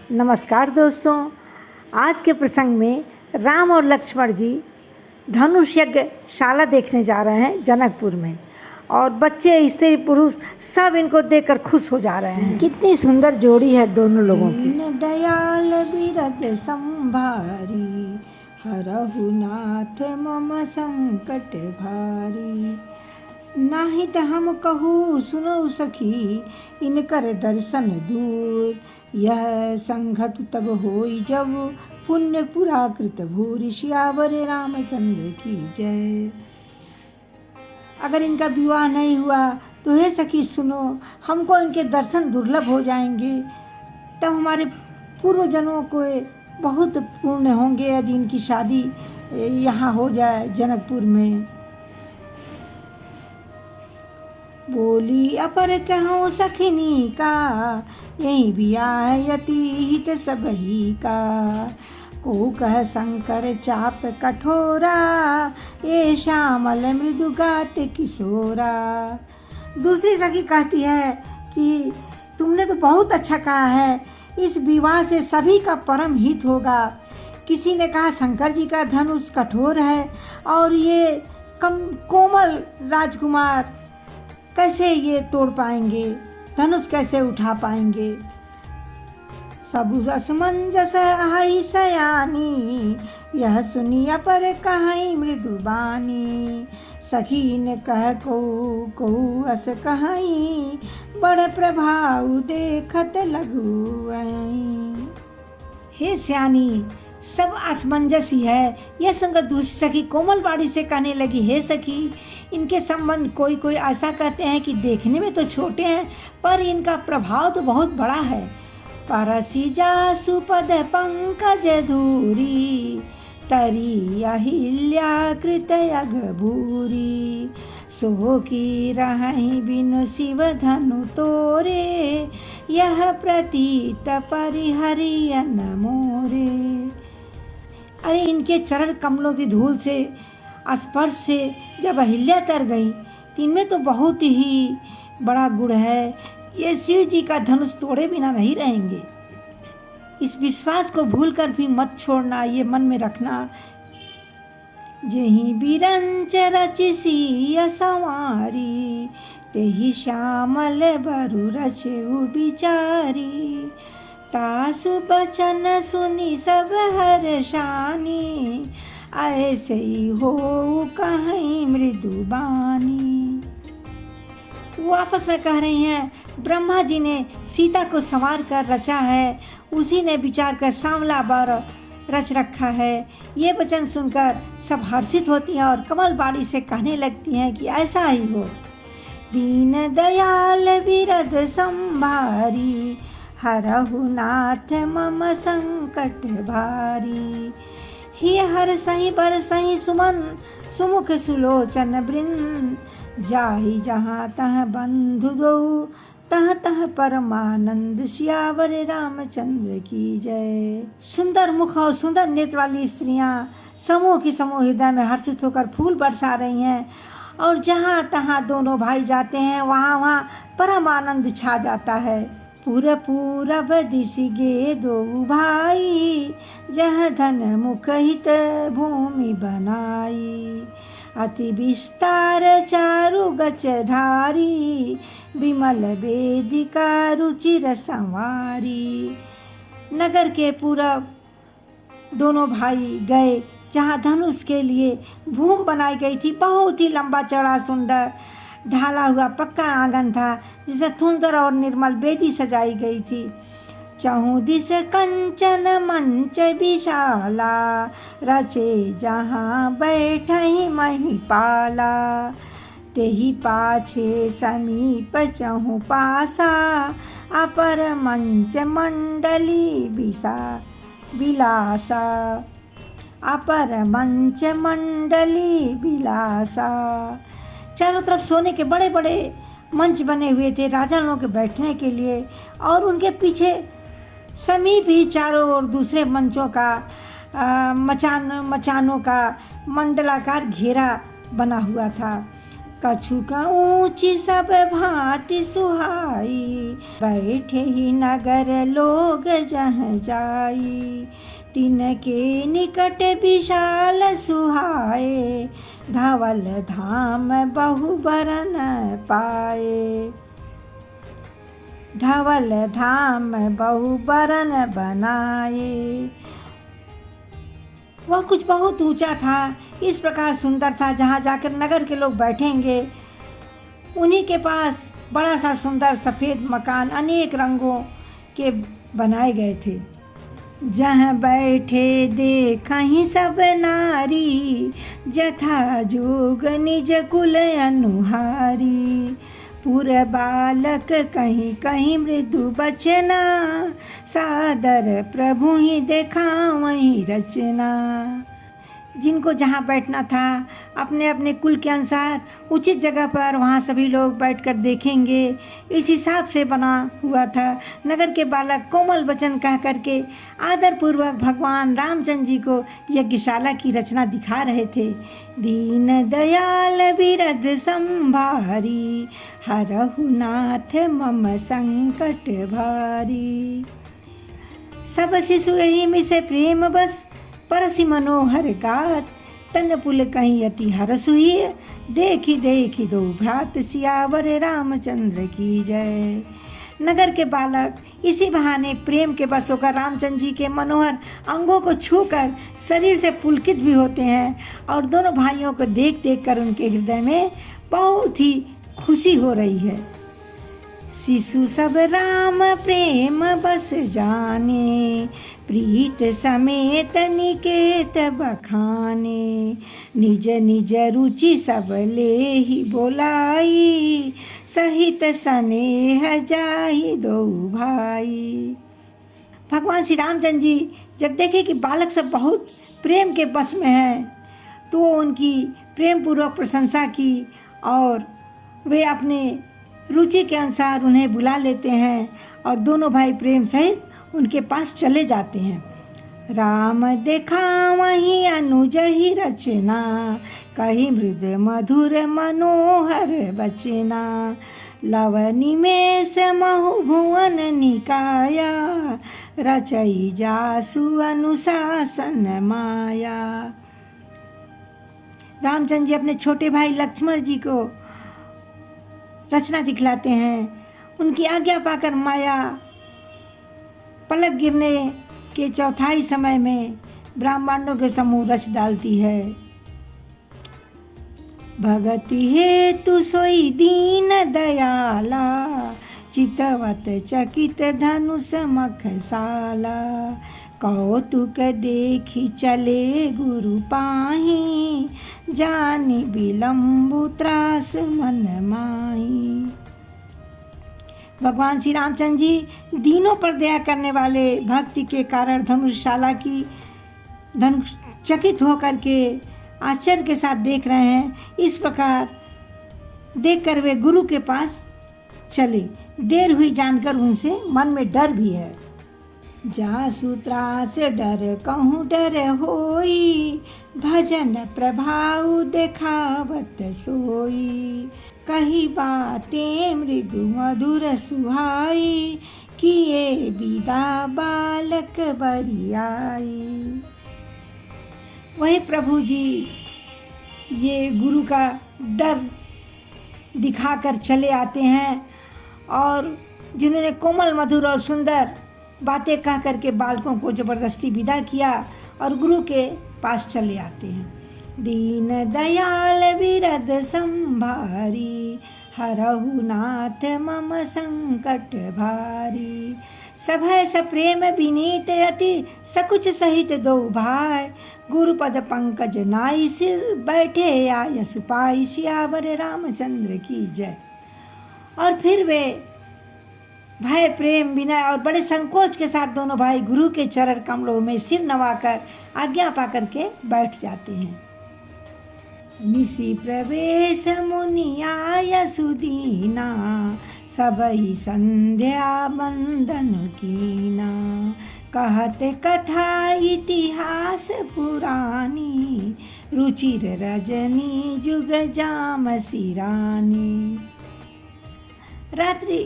नमस्कार दोस्तों, आज के प्रसंग में राम और लक्ष्मण जी धनुष यज्ञ शाला देखने जा रहे हैं जनकपुर में। और बच्चे, स्त्री, पुरुष सब इनको देखकर खुश हो जा रहे हैं। कितनी सुंदर जोड़ी है दोनों लोगों की। दयाल बिरद संभारी, हरहु नाथ मम संकट भारी। नाहित हम कहूँ सुनो सखी, इनकर दर्शन दूर। यह संघट तब होई जब, पुण्य पुरा कृत भूरि। सियावर रामचंद्र की जय। अगर इनका विवाह नहीं हुआ तो हे सखी सुनो, हमको इनके दर्शन दुर्लभ हो जाएंगे, तब हमारे पूर्व जन्मों को बहुत पुण्य होंगे यदि इनकी शादी यहाँ हो जाए जनकपुर में। बोली अपर कहूँ सखिनी का, यही ब्याह यति हित सबही का। को कह शंकर चाप कठोरा, ये श्यामल मृदु गात किशोरा। दूसरी सखी कहती है कि तुमने तो बहुत अच्छा कहा है, इस विवाह से सभी का परम हित होगा। किसी ने कहा शंकर जी का धनुष कठोर है और ये कोमल राजकुमार कैसे ये तोड़ पाएंगे, धनुष कैसे उठा पाएंगे। सब असमंजस आई सयानी, यह सुनिया पर कहीं मृदुबानी। सखी ने कह को अस कहीं, बड़ प्रभाव देखत लगू। हे सयानी, सब असमंजस ही है। यह संगत दूसरी सखी कोमल बाड़ी से कहने लगी, हे सखी, इनके संबंध कोई ऐसा कहते हैं कि देखने में तो छोटे हैं पर इनका प्रभाव तो बहुत बड़ा है। परसी जासु पद पंकज धूरी, तरी अहिल्या कृत अघभूरी। सो की रहि बिनु शिव धनु तोरे, यह प्रतीत परिहरियन मोरे। अरे इनके चरण कमलों की धूल से, स्पर्श से जब अहिल्या तर गई, इनमें तो बहुत ही बड़ा गुण है। ये शिव जी का धनुष तोड़े बिना नहीं रहेंगे। इस विश्वास को भूलकर भी मत छोड़ना, ये मन में रखना। जेहि बिरंच रचिसी संवारी, तेहि श्यामल बरु रचउ बिचारी। तासु बचन सुनी सब हर्षानी, ऐसे ही हो कहीं मृदुबानी। वो आपस में कह रही हैं, ब्रह्मा जी ने सीता को संवार कर रचा है, उसी ने विचार कर सांवला बर रच रखा है। ये वचन सुनकर सब हर्षित होती हैं और कमल बाड़ी से कहने लगती हैं कि ऐसा ही हो। दीन दयाल बिरद संभारी, हरहु नाथ मम संकट भारी। ही हर सही बर सही सुमन, सुमुख सुलोचन बृंद। जाहि जहाँ तह बंधु दो, तह तह परमानंद। सियावर रामचंद्र की जय। सुंदर मुख और सुंदर नेत्र वाली स्त्रियाँ समूह की समूह हृदय में हर्षित होकर फूल बरसा रही हैं, और जहाँ तहाँ दोनों भाई जाते हैं वहाँ वहाँ परम आनंद छा जाता है। पूरब दिश गे दो भाई, जह धन मुख हित भूमि बनाई। अति विस्तार चारु गच धारी, विमल वेदिका रुचिर संवारी। नगर के पूरब दोनों भाई गए जहाँ धनुष के लिए भूमि बनाई गई थी। बहुत ही लंबा चौड़ा सुंदर ढाला हुआ पक्का आंगन था, जिसे सुंदर और निर्मल वेदी सजाई गई थी। चहुँ दिस कंचन मंच विशाला, रचे जहाँ बैठई महिपाला। तेहि पाछे समीप चहुँ पासा, अपर मंच मंडली बिलासा। अपर मंच मंडली बिलासा। चारों तरफ सोने के बड़े बड़े मंच बने हुए थे राजा लोगों के बैठने के लिए, और उनके पीछे समीप ही चारों ओर दूसरे मंचों का मचानों का मंडलाकार घेरा बना हुआ था। कछुक ऊँची सब भांति सुहाई, बैठे ही नगर लोग जह जाई। तिनके निकट विशाल सुहाए, धवल धाम बहु बरन पाए। धवल धाम बहु बरन बनाए। वह कुछ बहुत ऊंचा था, इस प्रकार सुंदर था, जहाँ जाकर नगर के लोग बैठेंगे। उन्हीं के पास बड़ा सा सुंदर सफ़ेद मकान अनेक रंगों के बनाए गए थे। जहाँ बैठे देखहि सब नारी, जथा जोग निज कुल अनुहारी। पुर बालक कहीं कहीं मृदु बचना, सादर प्रभु ही देखा वही रचना। जिनको जहाँ बैठना था अपने अपने कुल के अनुसार उचित जगह पर वहाँ सभी लोग बैठकर देखेंगे, इस हिसाब से बना हुआ था। नगर के बालक कोमल वचन कह करके आदरपूर्वक भगवान रामचंद्र जी को यज्ञशाला की रचना दिखा रहे थे। दीन दयाल बिरध संभारी, हरहु नाथ मम संकट भारी। सब शिशु यही मिसे प्रेम बस, परसि मनोहर गात। तन पुल कहीं अति हरसु ही, देखी देखी दो भ्रात सियावर रामचंद्र की जय। नगर के बालक इसी बहाने प्रेम के बस होकर रामचंद्र जी के मनोहर अंगों को छूकर शरीर से पुलकित भी होते हैं, और दोनों भाइयों को देख देख कर उनके हृदय में बहुत ही खुशी हो रही है। शिशु सब राम प्रेम बस जाने, प्रीत समेत निकेत बखाने। निज निज रुचि सब ले ही बोलाई, सहित स्नेह जाहि दो भाई। भगवान श्री रामचंद्र जी जब देखे कि बालक सब बहुत प्रेम के बस में हैं, तो उनकी प्रेम पूर्वक प्रशंसा की और वे अपने रुचि के अनुसार उन्हें बुला लेते हैं और दोनों भाई प्रेम सहित उनके पास चले जाते हैं। राम देखा वही अनुज ही रचना, कही मृद मधुर मनोहर बचना। लवनी में से महु भुवन निकाया, रचई जासु अनुशासन माया। रामचंद्र जी अपने छोटे भाई लक्ष्मण जी को रचना दिखलाते हैं। उनकी आज्ञा पाकर माया पलक गिरने के चौथाई समय में ब्रह्मांडों के समूह रच डालती है। भगति हेतु सोई दीन दयाला, चितवत चकित धनुष मखसाला। कौतुक देखी चले गुरु पाही, जानी विलम्बु त्रास मन माही। भगवान श्री रामचंद्र जी दीनों पर दया करने वाले भक्ति के कारण धनुषशाला की धनुष चकित होकर के आश्चर्य के साथ देख रहे हैं। इस प्रकार देखकर वे गुरु के पास चले। देर हुई जानकर उनसे मन में डर भी है। जासु त्रास डर कहूँ डर होई, भजन प्रभाव देखावत सोई। कही बातें मृदु मधुर सुहाई, किए विदा बालक बरियाई। वही प्रभु जी ये गुरु का डर दिखाकर चले आते हैं और जिन्होंने कोमल मधुर और सुंदर बातें कह करके बालकों को ज़बरदस्ती विदा किया और गुरु के पास चले आते हैं। दीन दयाल बिरद संभारी, हरहु नाथ मम संकट भारी। सभय सप्रेम विनीत अति, सकुच सहित दो भाई। गुरुपद पंकज नाई सिर, बैठे आय सुपाई। सियावर रामचंद्र की जय। और फिर वे भय प्रेम विनय और बड़े संकोच के साथ दोनों भाई गुरु के चरण कमलों में सिर नवाकर आज्ञा पाकर के बैठ जाते हैं। निशि प्रवेश मुनि आय सुदीना, सबहि संध्या बंदन कीना। कहत कथा इतिहास पुरानी, रुचिर रजनी जुग जाम सिरानी। रात्रि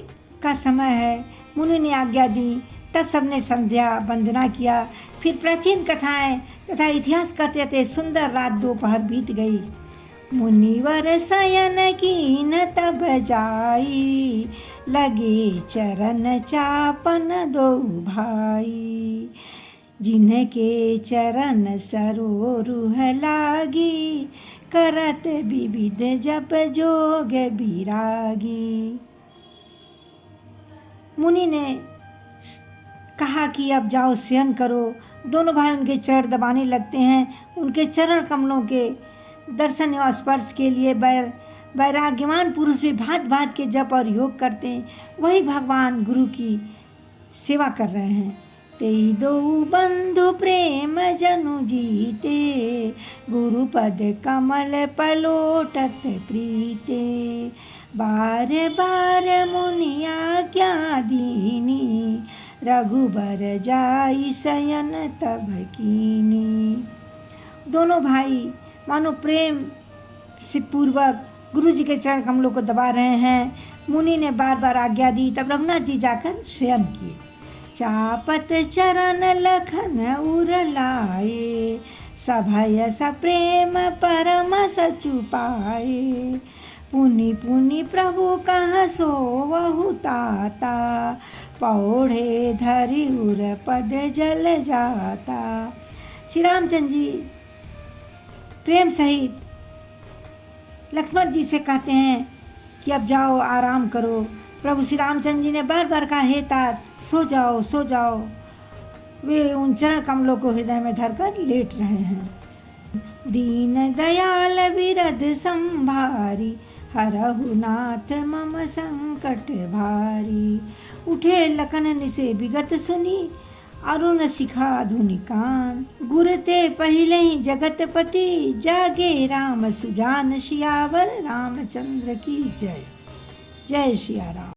का समय है, मुनि ने आज्ञा दी, तब सबने संध्या वंदना किया। फिर प्राचीन कथाएं तथा इतिहास कहते थे सुंदर रात दोपहर बीत गई। मुनिवर शयन कीन तब जाई, लगे चरण चापन दो भाई। जिनके चरण सरोरुह लागी, करत विविध जप जोग बिरागी। मुनि ने कहा कि अब जाओ शयन करो। दोनों भाई उनके चरण दबाने लगते हैं। उनके चरण कमलों के दर्शन और स्पर्श के लिए वैराग्यवान पुरुष भी भांत भांत के जप और योग करते हैं। वही भगवान गुरु की सेवा कर रहे हैं। तेई दो बंधु प्रेम जनु जीते, गुरु पद कमल पलोटत प्रीते। बार बार मुनि आज्ञा दीनी, रघुबर जाई शयन तब कीनी। दोनों भाई मानो प्रेम से पूर्वक गुरु जी के चरण कमलों को दबा रहे हैं। मुनि ने बार बार आज्ञा दी, तब रघुनाथ जी जाकर शयन किए। चापत चरण लखन उर लाए, सभय सप्रेम परम सचु पाए। पुनि पुनि प्रभु कह सोवहु ताता, पौढ़े धरि उर पद जल जाता। श्री रामचंद्र जी प्रेम सहित लक्ष्मण जी से कहते हैं कि अब जाओ आराम करो। प्रभु श्री रामचंद्र जी ने बार बार कहा, हे तात सो जाओ सो जाओ। वे उन चरण कमलों को हृदय में धरकर लेट रहे हैं। दीन दयाल विरद संभारी, हरहु नाथ मम संकट भारी। उठे लखन निसे विगत सुनी, अरुण शिखा धुनि कान। गुर ते पहिले ही जगतपति, जागे राम सुजान सियावर रामचंद्र की जय। जय सिया राम।